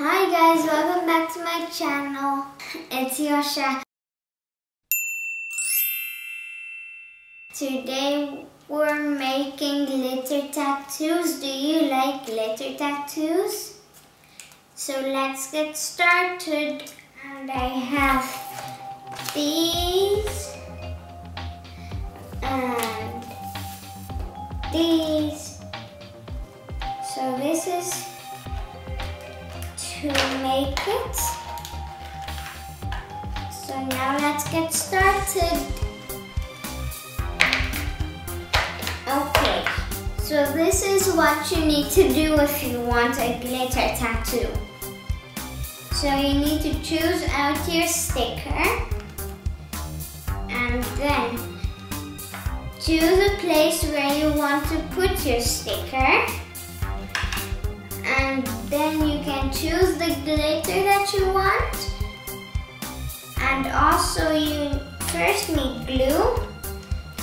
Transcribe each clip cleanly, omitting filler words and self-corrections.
Hi guys, welcome back to my channel. It's Yosha. Today we're making glitter tattoos. Do you like glitter tattoos? So let's get started. And I have these and these. So this is to make it. So now let's get started. Okay, so this is what you need to do if you want a glitter tattoo. So you need to choose out your sticker and then choose a place where you want to put your sticker. And then you can choose the glitter that you want. And also you first need glue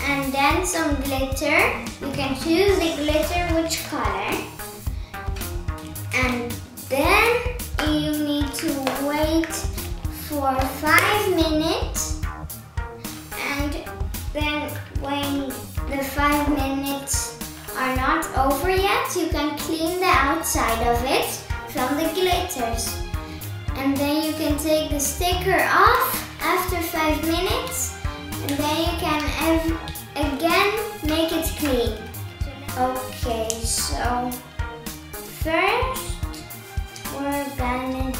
and then some glitter. You can choose the glitter, which color. And then you need to wait for 5 minutes. And then when the 5 minutes are not over yet, you can clean the outside of it from the glitters. And then you can take the sticker off after 5 minutes, and then you can again make it clean. Okay, so first we're gonna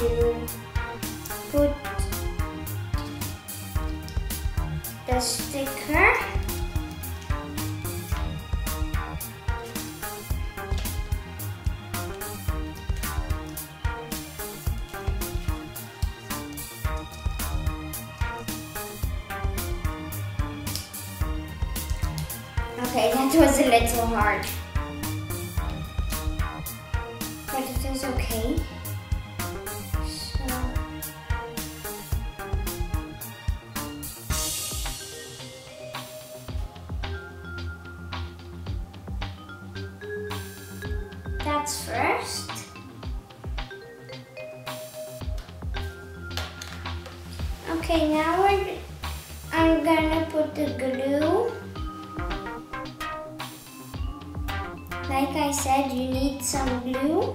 put the sticker. Okay, that was a little hard, but it is okay. So, that's first. Okay, now I'm gonna put the glue. Like I said, you need some glue.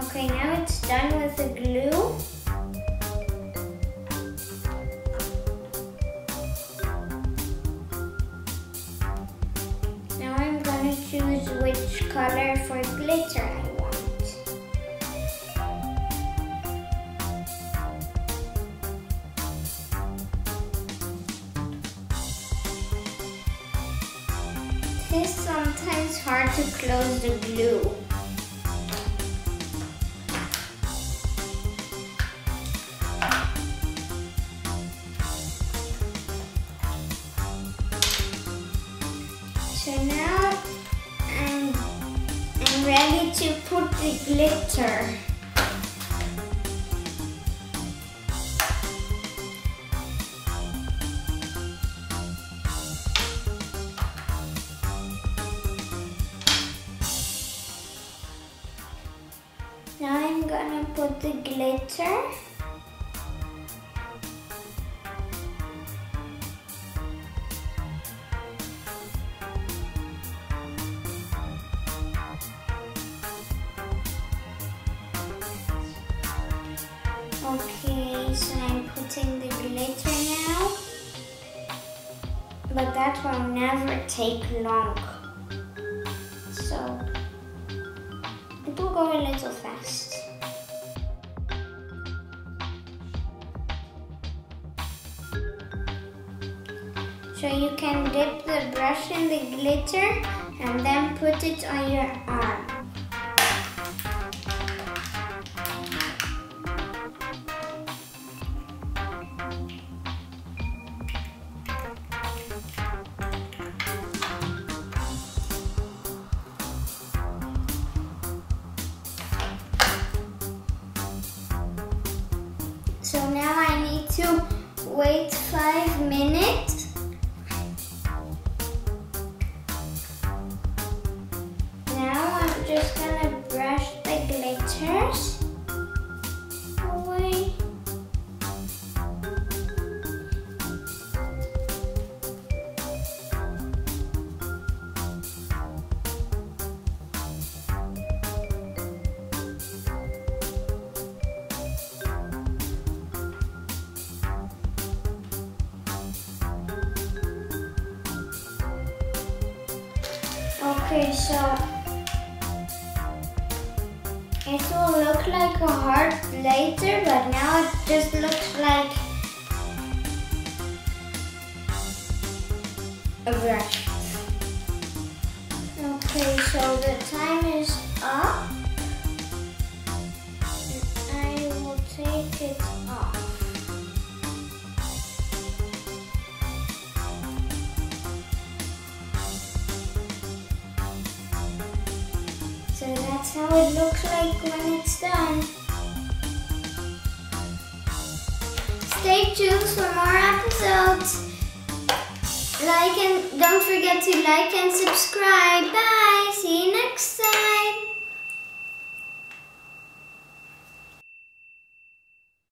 Okay, now it's done with the glue. Now I'm going to choose which color for glitter I want. It is sometimes hard to close the glue. So now I'm ready to put the glitter. Now I'm gonna put the glitter. Okay, so I'm putting the glitter now, but that will never take long, so it will go a little fast. So you can dip the brush in the glitter and then put it on your arm. So now I need to wait 5 minutes. Now I'm just gonna brush the glitters away. Okay, so it will look like a heart later, but now it just looks like a brush. Okay, so the time is up. I will take it off. So that's how it looks like when it's done. Stay tuned for more episodes. Don't forget to like and subscribe. Bye. See you next time.